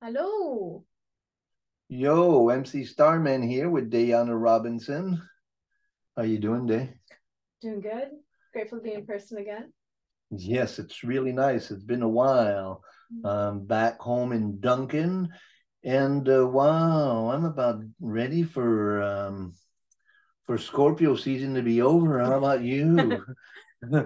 Hello. Yo, MC Starman here with Dayana Robinson. How you doing, Day? Doing good. Grateful to be in person again. Yes, it's really nice. It's been a while. Mm. I'm back home in Duncan, and wow, I'm about ready for Scorpio season to be over. How about you?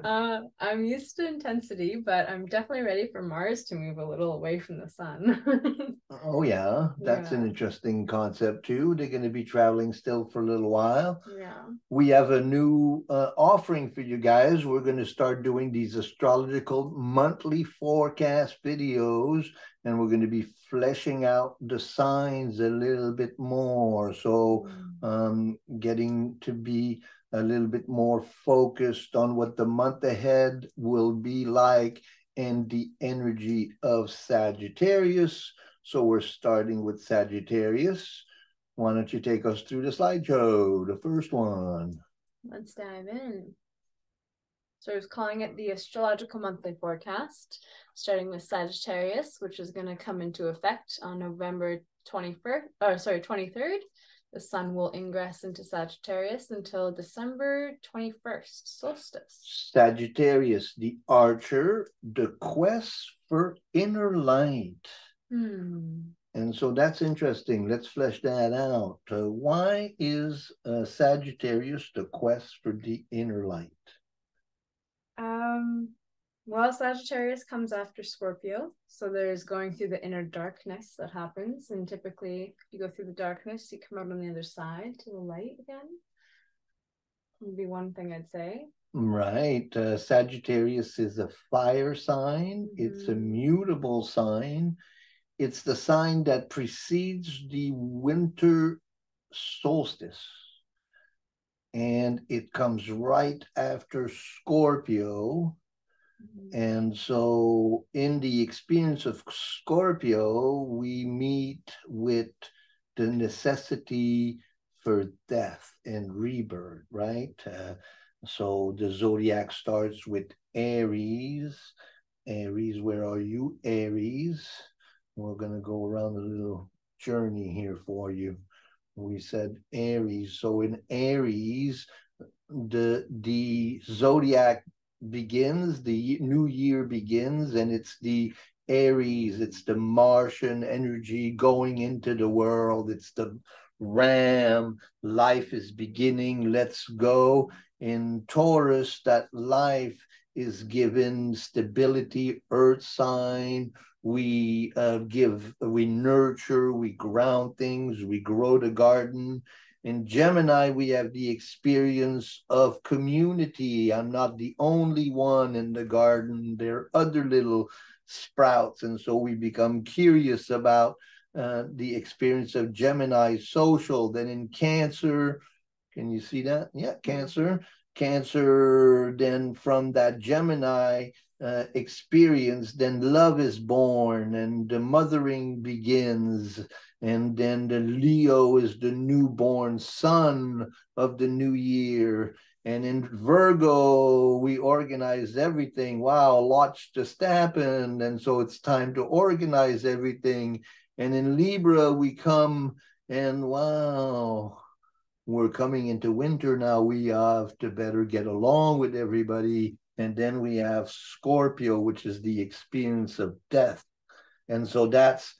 I'm used to intensity, but I'm definitely ready for Mars to move a little away from the sun. Oh yeah, that's Yeah, an interesting concept too. They're going to be traveling still for a little while. yeah. We have a new offering for you guys. We're going to start doing these astrological monthly forecast videos, and we're going to be fleshing out the signs a little bit more. So, Mm. getting to be a little bit more focused on what the month ahead will be like and the energy of Sagittarius. So, we're starting with Sagittarius. Why don't you take us through the slideshow, the first one? Let's dive in. So I was calling it the Astrological Monthly Forecast, starting with Sagittarius, which is going to come into effect on November 21st, or sorry, 23rd. The sun will ingress into Sagittarius until December 21st, solstice. Sagittarius, the archer, the quest for inner light. Hmm. And so that's interesting. Let's flesh that out. Why is Sagittarius the quest for the inner light? Um, well, Sagittarius comes after Scorpio, so there's going through the inner darkness that happens, and typically, if you go through the darkness, you come out on the other side to the light again. Would be one thing I'd say. Right. Sagittarius is a fire sign, it's a Mm-hmm. mutable sign, it's the sign that precedes the winter solstice. And it comes right after Scorpio. And so, in the experience of Scorpio, we meet with the necessity for death and rebirth, right? So, the zodiac starts with Aries. Aries, where are you, Aries? We're going to go around a little journey here for you. We said Aries. So, in Aries, the zodiac begins, the new year begins, and it's the Aries, it's the Martian energy going into the world, it's the ram, life is beginning, let's go. In Taurus, that life is given stability, earth sign. We nurture, we ground things, we grow the garden. In Gemini, we have the experience of community. I'm not the only one in the garden. There are other little sprouts. And so we become curious about the experience of Gemini social. Then in Cancer, can you see that? Yeah, Cancer. Cancer, then from that Gemini experience, then love is born and the mothering begins. And then the Leo is the newborn son of the new year. And in Virgo, we organize everything. Wow, lots just happened. And so it's time to organize everything. And in Libra, we come and wow, we're coming into winter now. We have to better get along with everybody. And then we have Scorpio, which is the experience of death. And so that's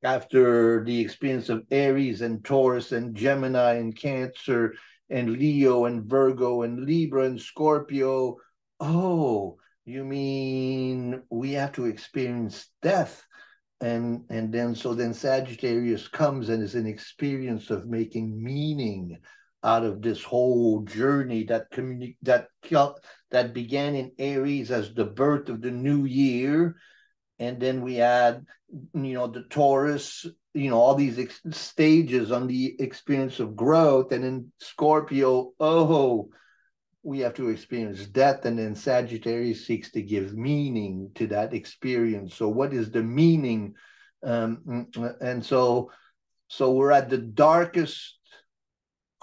after the experience of Aries and Taurus and Gemini and Cancer and Leo and Virgo and Libra and Scorpio. Oh, you mean we have to experience death? And then so then Sagittarius comes and is an experience of making meaning out of this whole journey that began in Aries as the birth of the new year. And then we add, the Taurus, all these stages on the experience of growth. And in Scorpio, oh, we have to experience death, and then Sagittarius seeks to give meaning to that experience. So what is the meaning? And so we're at the darkest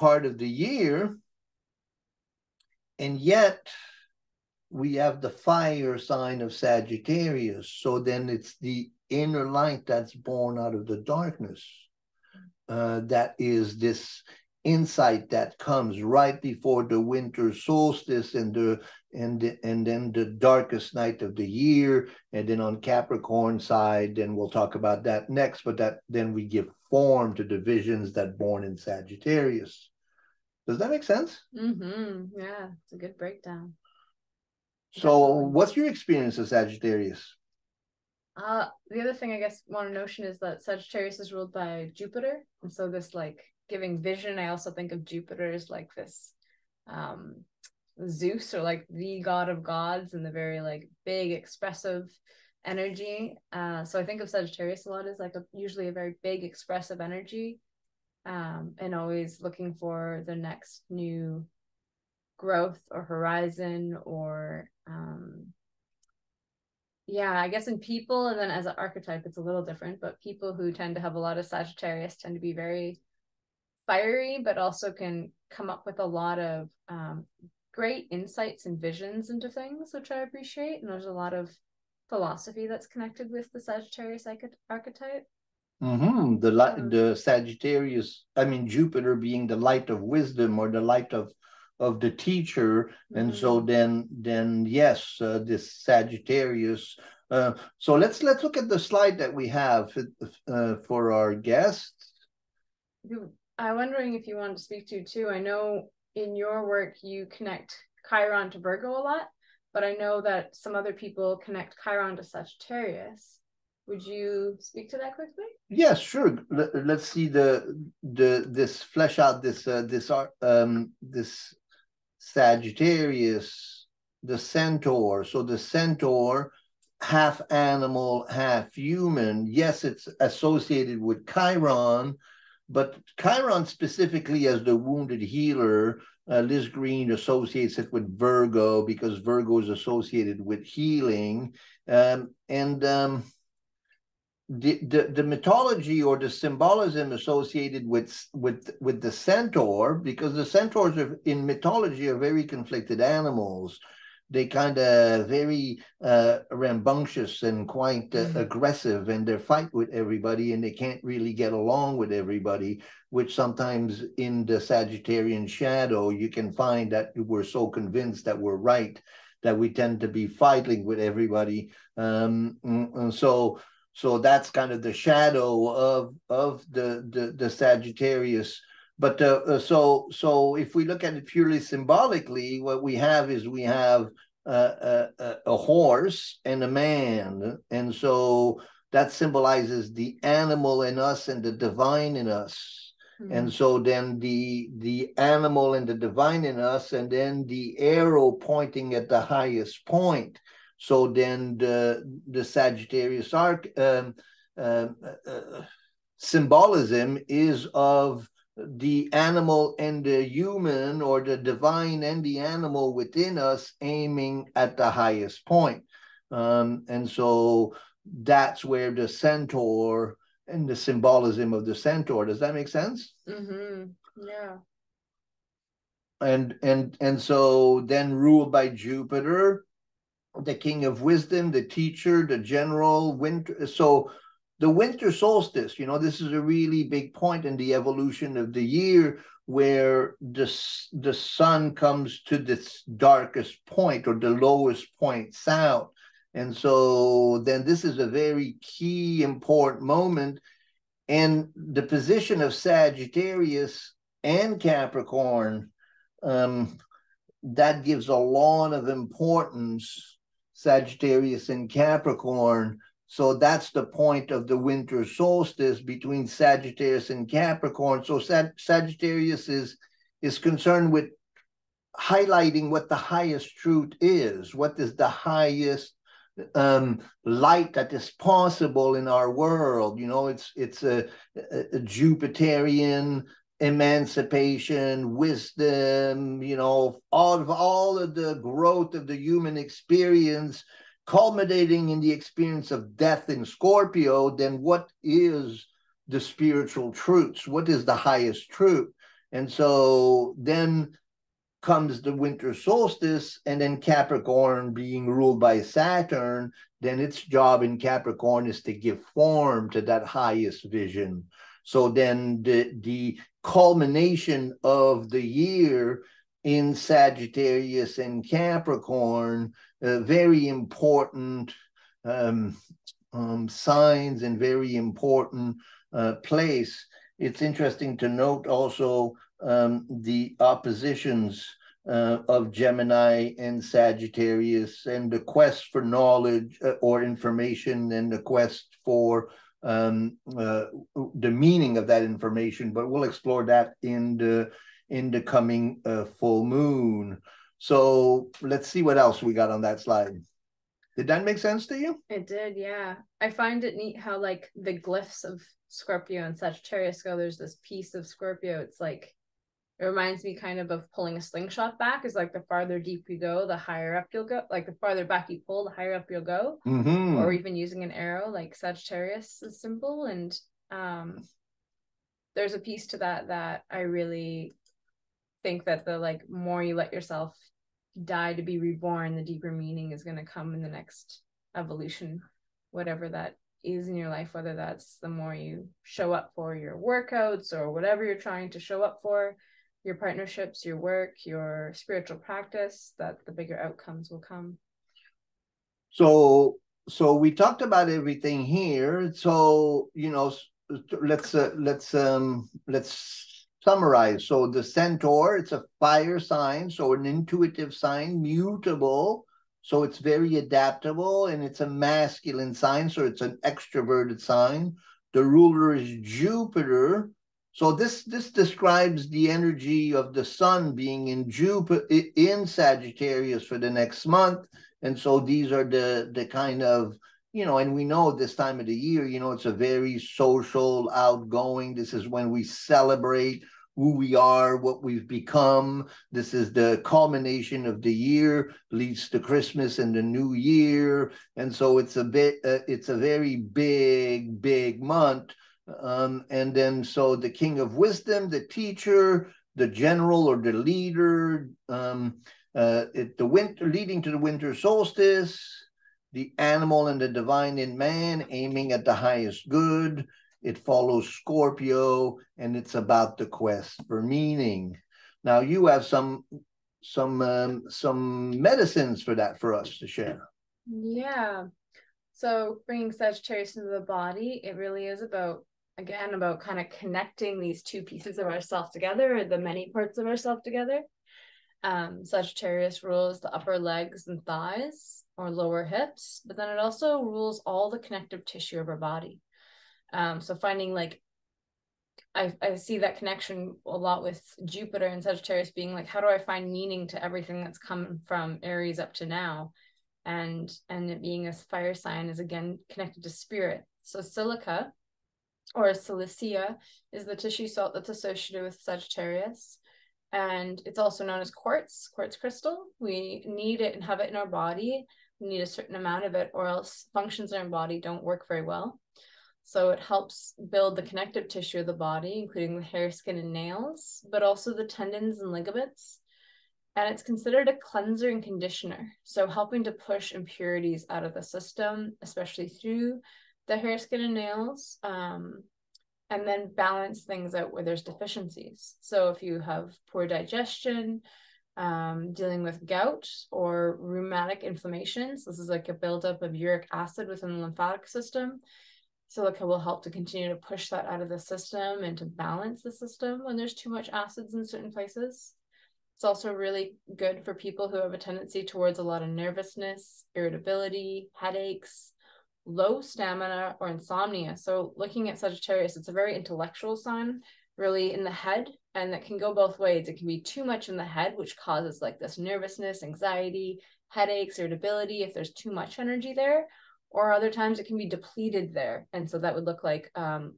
part of the year, and yet we have the fire sign of Sagittarius. So then it's the inner light that's born out of the darkness. That is this insight that comes right before the winter solstice and then the darkest night of the year, and then on Capricorn side, and we'll talk about that next, but that then we give form to the visions that born in Sagittarius. Does that make sense? Yeah, it's a good breakdown. So what's your experience of Sagittarius? The other thing I guess I want to notion is that Sagittarius is ruled by Jupiter, and so this like giving vision, I also think of Jupiter as like this Zeus, or like the god of gods, and the very like big expressive energy. So I think of Sagittarius a lot as like usually a very big expressive energy, and always looking for the next new growth or horizon, or yeah, I guess in people, and then as an archetype it's a little different, but people who tend to have a lot of Sagittarius tend to be very fiery, but also can come up with a lot of great insights and visions into things, which I appreciate. And there's a lot of philosophy that's connected with the Sagittarius archetype. The Sagittarius, I mean Jupiter being the light of wisdom, or the light of the teacher, and so then yes, this Sagittarius. So let's look at the slide that we have for our guests. I'm wondering if you want to speak to too. I know in your work you connect Chiron to Virgo a lot, but I know that some other people connect Chiron to Sagittarius. Would you speak to that quickly? Yes, sure. Let's see this flesh out this Sagittarius, the Centaur. So the Centaur, half animal, half human. Yes, it's associated with Chiron, but Chiron specifically as the wounded healer. Liz Green associates it with Virgo because Virgo is associated with healing, the mythology or the symbolism associated with the centaur, because the centaurs are, in mythology, are very conflicted animals. They kind of very rambunctious and quite aggressive, and they fight with everybody, and they can't really get along with everybody, which sometimes in the Sagittarian shadow you can find that we're so convinced that we're right that we tend to be fighting with everybody. And so that's kind of the shadow of the Sagittarius. But so if we look at it purely symbolically, what we have is a horse and a man, and so that symbolizes the animal in us and the divine in us. And so then the animal and the divine in us, and then the arrow pointing at the highest point. So then the Sagittarius symbolism is of the animal and the human, or the divine and the animal within us, aiming at the highest point. And so that's where the centaur and the symbolism of the centaur. Does that make sense? Yeah. And so then ruled by Jupiter, the king of wisdom, the teacher, the general, winter. So the winter solstice, this is a really big point in the evolution of the year, where the sun comes to this darkest point, or the lowest point south. And so then this is a very key, important moment. And the position of Sagittarius and Capricorn, that gives a lot of importance, Sagittarius and Capricorn. So that's the point of the winter solstice between Sagittarius and Capricorn. So Sagittarius is concerned with highlighting what the highest truth is, what is the highest light that is possible in our world. It's a Jupiterian emancipation, wisdom, all of the growth of the human experience, culminating in the experience of death in Scorpio. Then what is the spiritual truths? What is the highest truth? And so then comes the winter solstice, and then Capricorn being ruled by Saturn, then its job in Capricorn is to give form to that highest vision. So then the culmination of the year in Sagittarius and Capricorn, very important signs and very important place. It's interesting to note also the oppositions of Gemini and Sagittarius, and the quest for knowledge or information, and the quest for the meaning of that information. But we'll explore that in the coming full moon. So let's see what else we got on that slide. Did that make sense to you? It did, yeah. I find it neat how like the glyphs of Scorpio and Sagittarius go. There's this piece of Scorpio. It's like, it reminds me kind of pulling a slingshot back. Is like the farther deep you go, the higher up you'll go. Like the farther back you pull, the higher up you'll go. Mm-hmm. Or even using an arrow, like Sagittarius is symbol. And there's a piece to that I really think that the like more you let yourself die to be reborn, the deeper meaning is going to come in the next evolution, whatever that is in your life, whether that's the more you show up for your workouts or whatever you're trying to show up for, your partnerships, your work, your spiritual practice, that the bigger outcomes will come. So we talked about everything here. So, you know, let's summarize. So the Centaur, it's a fire sign, so an intuitive sign, mutable, so it's very adaptable, and it's a masculine sign, so it's an extroverted sign. The ruler is Jupiter. So this describes the energy of the sun being in Jupiter, in Sagittarius for the next month. And so these are the kind of, you know, and we know this time of the year, you know, it's a very social, outgoing. This is when we celebrate who we are, what we've become. This is the culmination of the year, leads to Christmas and the New Year. And so it's it's a very big month. And then so the king of wisdom, the teacher, the general or the leader, leading to the winter solstice, the animal and the divine in man, aiming at the highest good. It follows Scorpio, and it's about the quest for meaning. Now you have some medicines for that for us to share. Yeah. So bringing Sagittarius into the body, it really is about kind of connecting these two pieces of ourself together, or the many parts of ourself together. Sagittarius rules the upper legs and thighs, or lower hips, but then it also rules all the connective tissue of our body. So finding like, I see that connection a lot with Jupiter and Sagittarius being like, how do I find meaning to everything that's come from Aries up to now? And it being a fire sign is again connected to spirit. So silica, or silicea, is the tissue salt that's associated with Sagittarius. And it's also known as quartz crystal. We need it and have it in our body. We need a certain amount of it, or else functions in our body don't work very well. So it helps build the connective tissue of the body, including the hair, skin, and nails, but also the tendons and ligaments. And it's considered a cleanser and conditioner, so helping to push impurities out of the system, especially through the hair, skin, and nails, and then balance things out where there's deficiencies. So if you have poor digestion, dealing with gout or rheumatic inflammations, this is like a buildup of uric acid within the lymphatic system. Silica will help to continue to push that out of the system and to balance the system when there's too much acids in certain places. It's also really good for people who have a tendency towards a lot of nervousness, irritability, headaches, low stamina, or insomnia. So looking at Sagittarius, it's a very intellectual sign, really in the head, and that can go both ways. It can be too much in the head, which causes like this nervousness, anxiety, headaches, irritability if there's too much energy there, or other times it can be depleted there. And so that would look like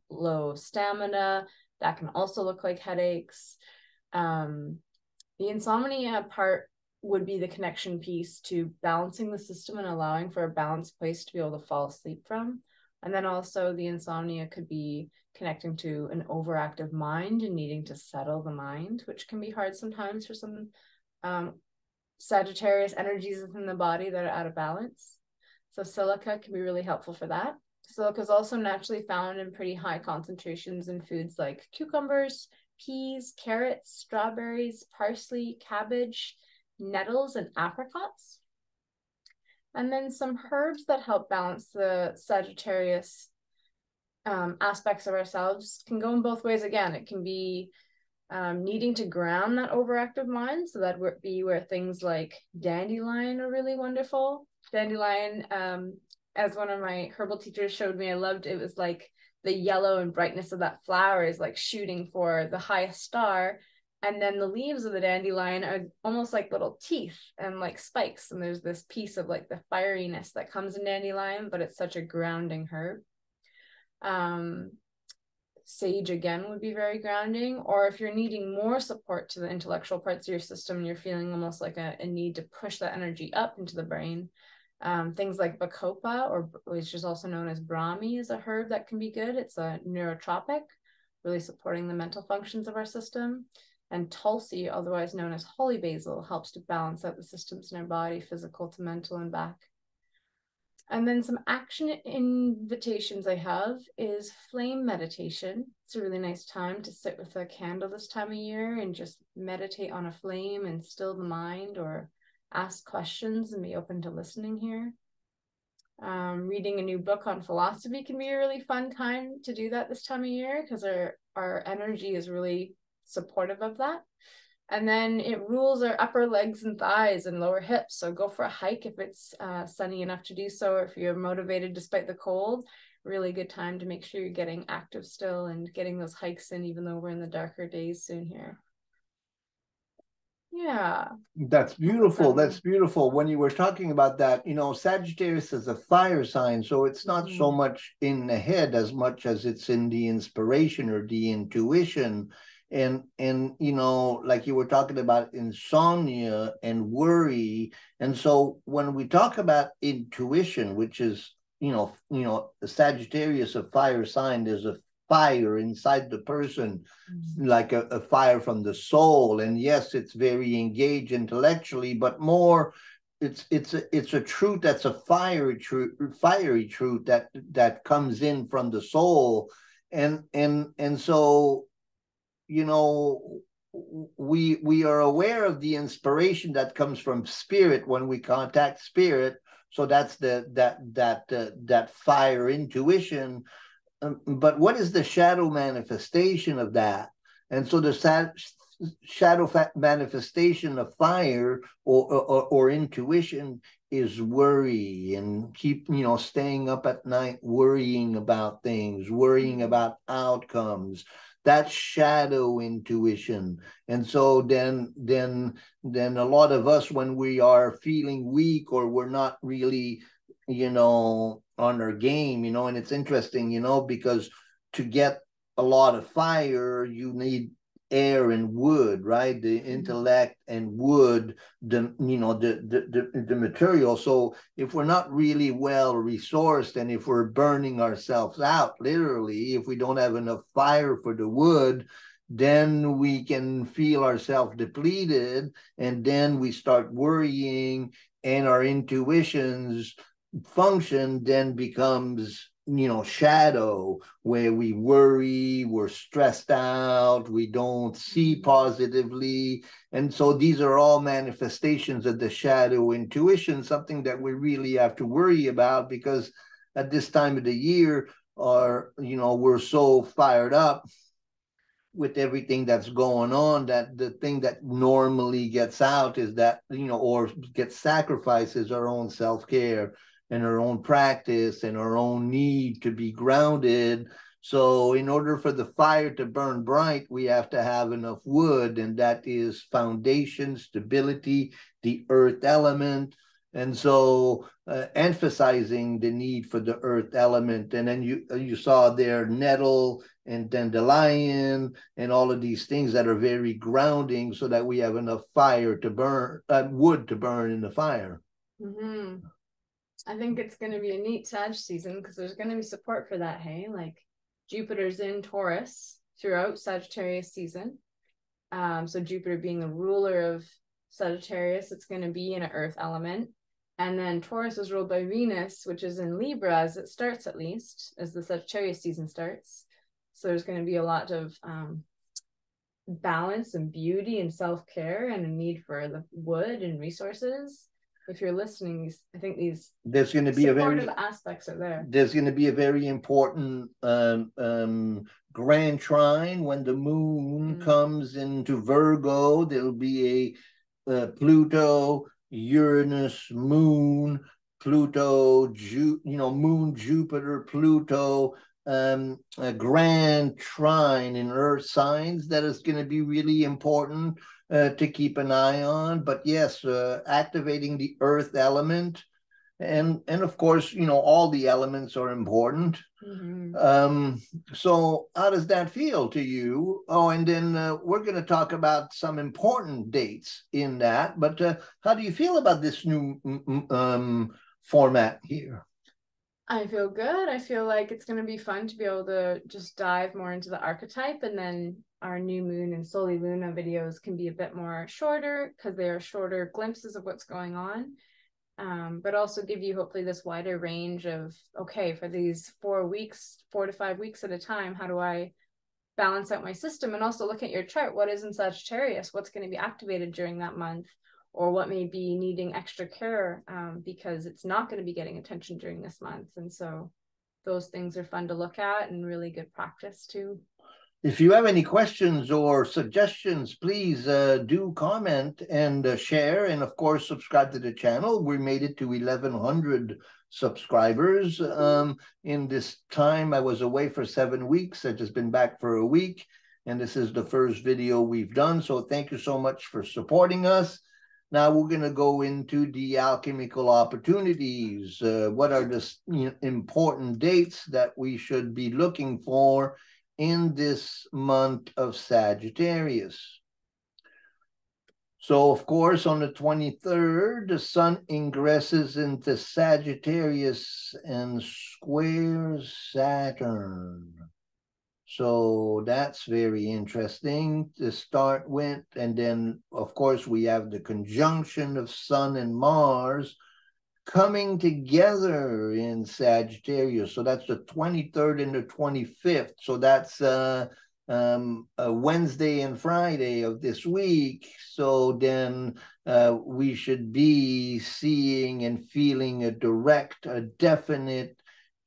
low stamina. That can also look like headaches. The insomnia part would be the connection piece to balancing the system and allowing for a balanced place to be able to fall asleep from. And then also the insomnia could be connecting to an overactive mind and needing to settle the mind, which can be hard sometimes for some Sagittarius energies within the body that are out of balance. So silica can be really helpful for that. Silica is also naturally found in pretty high concentrations in foods like cucumbers, peas, carrots, strawberries, parsley, cabbage, nettles, and apricots. And then some herbs that help balance the Sagittarius aspects of ourselves can go in both ways. Again, it can be needing to ground that overactive mind, so that would be where things like dandelion are really wonderful. Dandelion, as one of my herbal teachers showed me, I loved it. Was like the yellow and brightness of that flower is like shooting for the highest star, and then the leaves of the dandelion are almost like little teeth and like spikes, and there's this piece of like the fieriness that comes in dandelion, but it's such a grounding herb. Sage again would be very grounding. Or if you're needing more support to the intellectual parts of your system, you're feeling almost like a need to push that energy up into the brain, things like bacopa, or which is also known as brahmi, is a herb that can be good. It's a neurotropic, really supporting the mental functions of our system. And tulsi, otherwise known as holy basil, helps to balance out the systems in our body, physical to mental and back. And then some action invitations I have is flame meditation. It's a really nice time to sit with a candle this time of year and just meditate on a flame and still the mind, or ask questions and be open to listening here. Reading a new book on philosophy can be a really fun time to do that this time of year, because our energy is really supportive of that. And then it rules our upper legs and thighs and lower hips. So go for a hike if it's sunny enough to do so, or if you're motivated despite the cold. Really good time to make sure you're getting active still and getting those hikes in, even though we're in the darker days soon here. Yeah. That's beautiful. That's beautiful. When you were talking about that, you know, Sagittarius is a fire sign, so it's not so much in the head as much as it's in the inspiration or the intuition. And you know, like you were talking about insomnia and worry. And so when we talk about intuition, which is, the Sagittarius, a fire sign, there's a fire inside the person, like a fire from the soul. And yes, it's very engaged intellectually, but more it's a truth that's a fiery truth that comes in from the soul. And so, you know, we are aware of the inspiration that comes from spirit when we contact spirit. So that's that fire intuition. But what is the shadow manifestation of that? And so the shadow manifestation of fire or intuition is worry, and staying up at night worrying about things, worrying about outcomes. That's shadow intuition. And so then a lot of us, when we are feeling weak or we're not really, on our game, and it's interesting, because to get a lot of fire, you need air and wood, right? The intellect and wood, the material. So if we're not really well resourced, and if we're burning ourselves out, literally, if we don't have enough fire for the wood, then we can feel ourselves depleted, and then we start worrying, and our intuitions function then becomes shadow, where we worry, we're stressed out, we don't see positively. And so these are all manifestations of the shadow intuition, something that we really have to worry about, because at this time of the year, we're so fired up with everything that's going on, that the thing that normally gets out is that, or gets sacrificed, is our own self-care and our own practice and our own need to be grounded. So in order for the fire to burn bright, we have to have enough wood, and that is foundation, stability, the earth element. And so emphasizing the need for the earth element. And then you saw there nettle and dandelion and all of these things that are very grounding, so that we have enough fire to burn, wood to burn in the fire. Mm-hmm. I think it's going to be a neat Sag season, because there's going to be support for that, hey? Like Jupiter's in Taurus throughout Sagittarius season. So Jupiter being the ruler of Sagittarius, it's going to be in an earth element. And then Taurus is ruled by Venus, which is in Libra as it starts, at least, as the Sagittarius season starts. So there's going to be a lot of balance and beauty and self-care and a need for the wood and resources. If you're listening, I think these there's going to be supportive aspects are there. There's going to be a very important grand trine when the moon comes into Virgo. There'll be a Pluto, Uranus, Moon, Pluto, Moon, Jupiter, Pluto, a grand trine in Earth signs that is going to be really important to keep an eye on. But yes, activating the Earth element. And of course, all the elements are important. So how does that feel to you? Oh, and then we're going to talk about some important dates in that. But how do you feel about this new format here? I feel good. I feel like it's going to be fun to be able to just dive more into the archetype, and then our new moon and Soli Luna videos can be a bit more shorter because they are shorter glimpses of what's going on. But also give you hopefully this wider range of, okay, for these 4 to 5 weeks at a time, how do I balance out my system? And also look at your chart. What is in Sagittarius? What's going to be activated during that month? Or what may be needing extra care because it's not going to be getting attention during this month. And so those things are fun to look at and really good practice too. If you have any questions or suggestions, please do comment and share. And of course, subscribe to the channel. We made it to 1,100 subscribers. In this time, I was away for 7 weeks. I've just been back for a week. And this is the first video we've done. So thank you so much for supporting us. Now we're going to go into the alchemical opportunities. What are the important dates that we should be looking for in this month of Sagittarius? So, of course, on the 23rd, the sun ingresses into Sagittarius and squares Saturn. So that's very interesting to start with. And then, of course, we have the conjunction of Sun and Mars coming together in Sagittarius. So that's the 23rd and the 25th. So that's a Wednesday and Friday of this week. So then we should be seeing and feeling a definite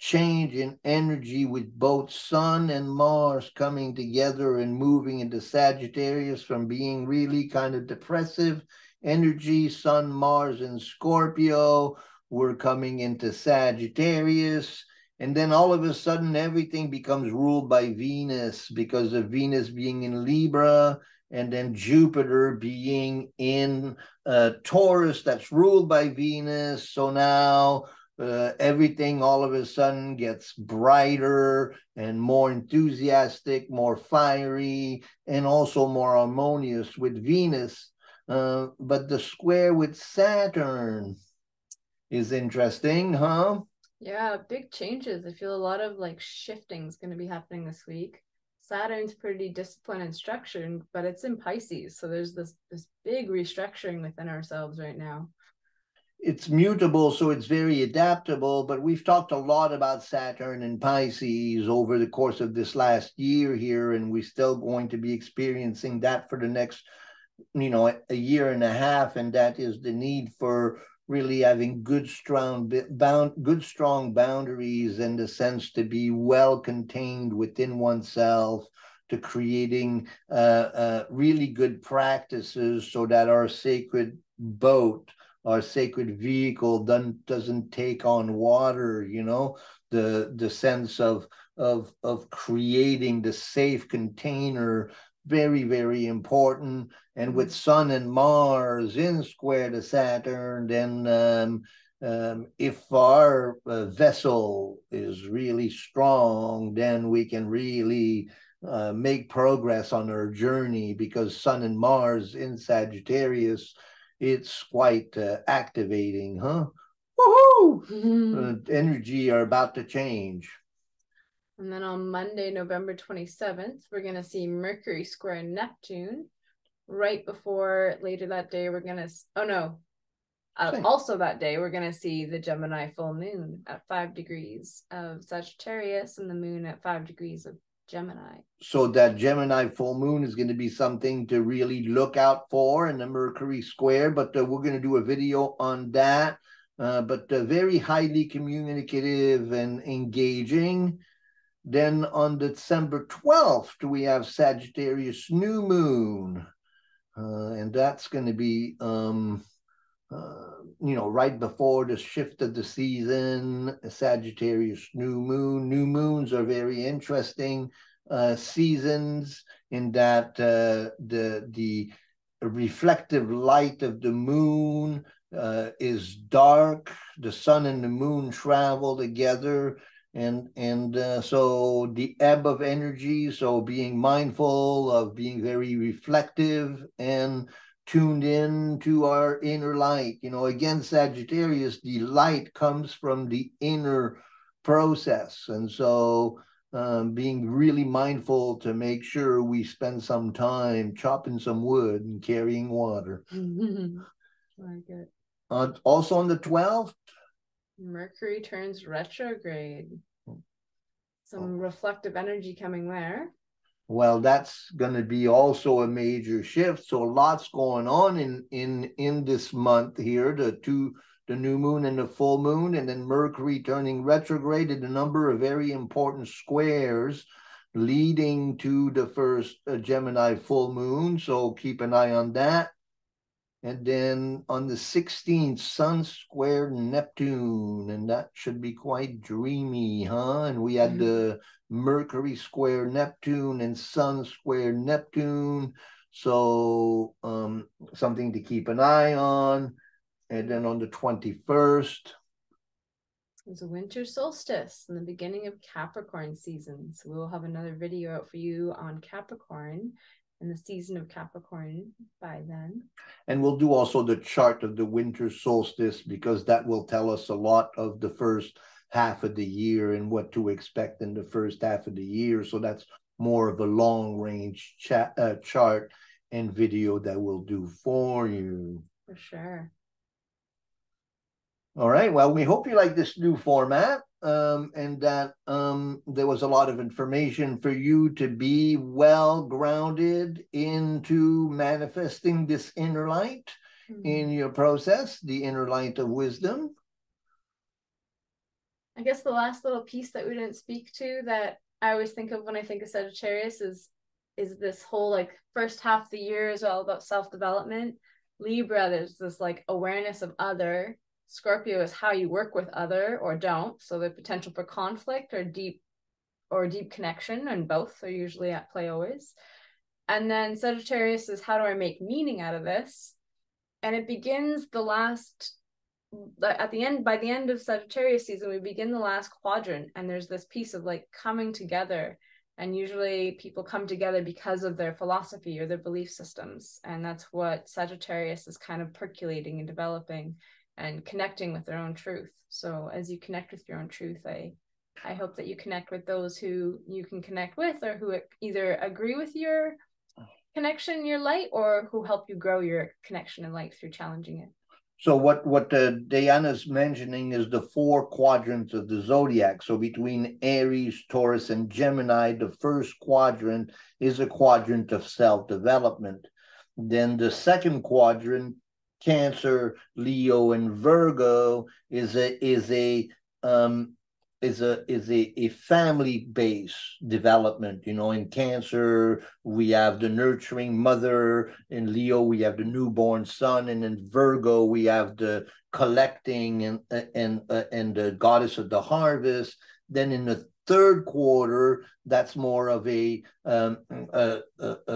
change in energy with both Sun and Mars coming together and moving into Sagittarius from being really kind of depressive energy. Sun, Mars, and Scorpio were coming into Sagittarius. And then all of a sudden, everything becomes ruled by Venus because of Venus being in Libra and then Jupiter being in Taurus that's ruled by Venus. So now everything all of a sudden gets brighter and more enthusiastic, more fiery, and also more harmonious with Venus. But the square with Saturn is interesting, huh? Yeah, big changes. I feel a lot of like shifting is going to be happening this week. Saturn's pretty disciplined and structured, but it's in Pisces. So there's this big restructuring within ourselves right now. It's mutable, so it's very adaptable, but we've talked a lot about Saturn and Pisces over the course of this last year here, and we're still going to be experiencing that for the next, a year and a half, and that is the need for really having good, strong boundaries and the sense to be well contained within oneself, to creating really good practices so that our sacred boat, our sacred vehicle doesn't take on water, the sense of creating the safe container, very, very important. And with Sun and Mars in square to Saturn, then if our vessel is really strong, then we can really make progress on our journey, because Sun and Mars in Sagittarius, it's quite activating, huh? Woohoo! Energy are about to change. And then on Monday, November 27th, we're going to see Mercury square Neptune, right before later that day, we're going to, oh no, also that day, we're going to see the Gemini full moon at 5 degrees of Sagittarius and the moon at 5 degrees of Gemini. So that Gemini full moon is going to be something to really look out for in the Mercury square, but we're going to do a video on that. But very highly communicative and engaging. Then on December 12th, we have Sagittarius New Moon. And that's going to be, right before the shift of the season, Sagittarius New Moon. New moons are very interesting seasons in that the reflective light of the moon is dark. The sun and the moon travel together, and so the ebb of energy, so being mindful of being very reflective and tuned in to our inner light. Again, Sagittarius, the light comes from the inner process, and so being really mindful to make sure we spend some time chopping some wood and carrying water. Very good. Also on the 12th, Mercury turns retrograde. Some reflective energy coming there. Well, that's going to be also a major shift. So lots going on in this month here, the new moon and the full moon, and then Mercury turning retrograde in a number of very important squares leading to the first Gemini full moon. So keep an eye on that. And then on the 16th, Sun squared Neptune, and that should be quite dreamy, huh? And we had the Mercury square Neptune and Sun square Neptune. So something to keep an eye on. And then on the 21st, there's a winter solstice in the beginning of Capricorn season. So we'll have another video out for you on Capricorn and the season of Capricorn by then. And we'll do also the chart of the winter solstice, because that will tell us a lot of the first half of the year and what to expect in the first half of the year. So that's more of a long range chart and video that we'll do for you. For sure. All right. Well, we hope you like this new format, and that there was a lot of information for you to be well grounded into manifesting this inner light in your process, the inner light of wisdom. I guess the last little piece that we didn't speak to that I always think of when I think of Sagittarius is this whole first half of the year is all about self-development. Libra, there's this awareness of other. Scorpio is how you work with other or don't. So the potential for conflict or deep connection, and both are usually at play always. And then Sagittarius is how do I make meaning out of this? And it begins by the end of Sagittarius season, we begin the last quadrant, and there's this piece of coming together. And usually people come together because of their philosophy or their belief systems. And that's what Sagittarius is kind of percolating and developing and connecting with their own truth. So as you connect with your own truth, I hope that you connect with those who you can connect with, or who either agree with your connection, your light, or who help you grow your connection and light through challenging it. So what Diana's mentioning is the 4 quadrants of the zodiac. So between Aries, Taurus, and Gemini, the first quadrant is a quadrant of self-development. Then the second quadrant, Cancer, Leo, and Virgo, is a family-based development. In Cancer we have the nurturing mother, in Leo we have the newborn son, and in Virgo we have the collecting and the goddess of the harvest. Then in the third quarter, that's more of a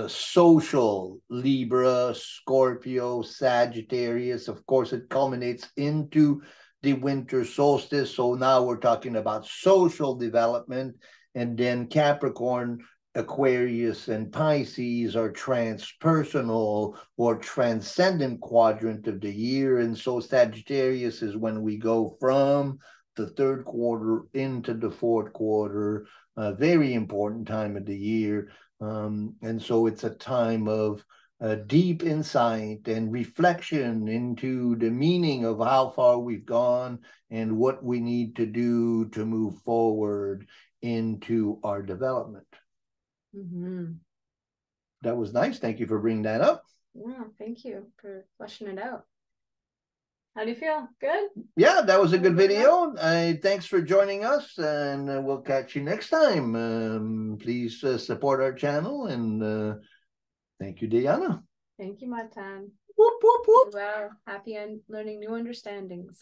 social Libra, Scorpio, Sagittarius. Of course, it culminates into the winter solstice. So now we're talking about social development. And then Capricorn, Aquarius, and Pisces are transpersonal or transcendent quadrant of the year. And so Sagittarius is when we go from the third quarter into the fourth quarter, a very important time of the year. And so it's a time of deep insight and reflection into the meaning of how far we've gone and what we need to do to move forward into our development. That was nice. Thank you for bringing that up. Yeah, thank you for fleshing it out. How do you feel? Good? Yeah, that was a good video. Thanks for joining us, and we'll catch you next time. Please support our channel, and thank you, Diana. Thank you, Matan. Whoop, whoop, whoop. Wow, happy and learning new understandings.